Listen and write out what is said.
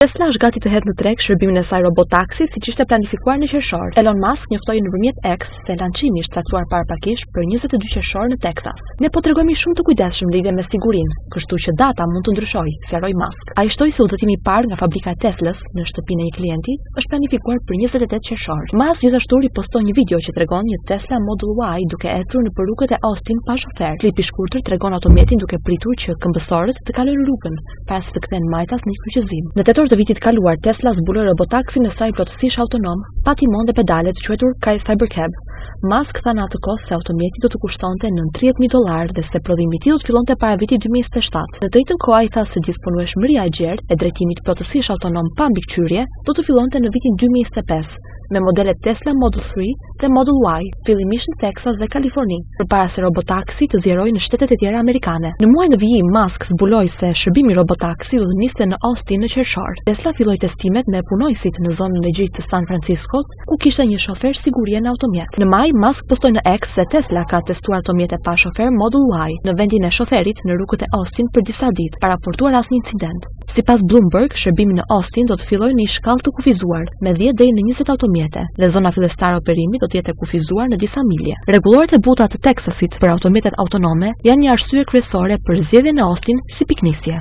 Tesla është gati të hedhë në treg shërbimin e saj robotaksi siç ishte planifikuar në qershor. Elon Musk njoftoi nëpërmjet X se lançimi është caktuar paraprakisht për 22 qershor në Texas. Ne po tregojmë shumë të kujdesshëm lidhje me sigurinë, kështu që data mund të ndryshojë, sqaroi Musk. Ai shtoi se udhëtimi i parë nga fabrika e Teslas në shtëpinë e një klienti është planifikuar për 28 qershor. Musk gjithashtu ripostoi një video që tregon një Tesla Model Y duke ecur nëpër rrugët e Austin pa shofer. Klipi i shkurtër tregon automatin duke pritur që këmbësorët të kalojnë rrugën para se të kthehen majtas në kryqëzim. Në tetor të vitit kaluar, Tesla zbuloi robotaksin e saj plotësisht autonom, pa timon dhe pedale, të quajtur Cybercab. Musk tha në atë kohë se automjeti do të kushtonte nën $30,000 dhe se prodhimi i tij do të fillonte para vitit 2027. Në të njëjtën kohë ai tha se disponueshmëria e gjerë e drejtimit plotësisht autonom pa mbikëqyrje do të fillonte në vitin 2025 me modelet Tesla Model 3 dhe Model Y, fillimisht në Texas dhe Kaliforni, përpara se robotaksi të zgjerojë në shtetet e tjera amerikane. Në muajin e vijim, Musk zbuloi se shërbimi robotaksi do të niste në Austin në qershor. Tesla filloi testimet me punojësit në zonën e gjitë të San Franciscos, ku kishte një shofer sigurie në automjet. Në maj, Musk postoi në X se Tesla ka testuar automjete pa shofer Model Y në vendin e shoferit në rrugët e Austin për disa ditë, pa raportuar asnjë incident. Sipas Bloomberg, shërbimi në Austin do të fillojë në një shkallë të kufizuar, me 10 deri në 20 automjete, dhe zona fillestare e operimit do të jetë e kufizuar në disa milje. Rregulloret e buta të Texasit për automjetet autonome janë një arsye kryesore për zgjedhjen e Austin si piknisje.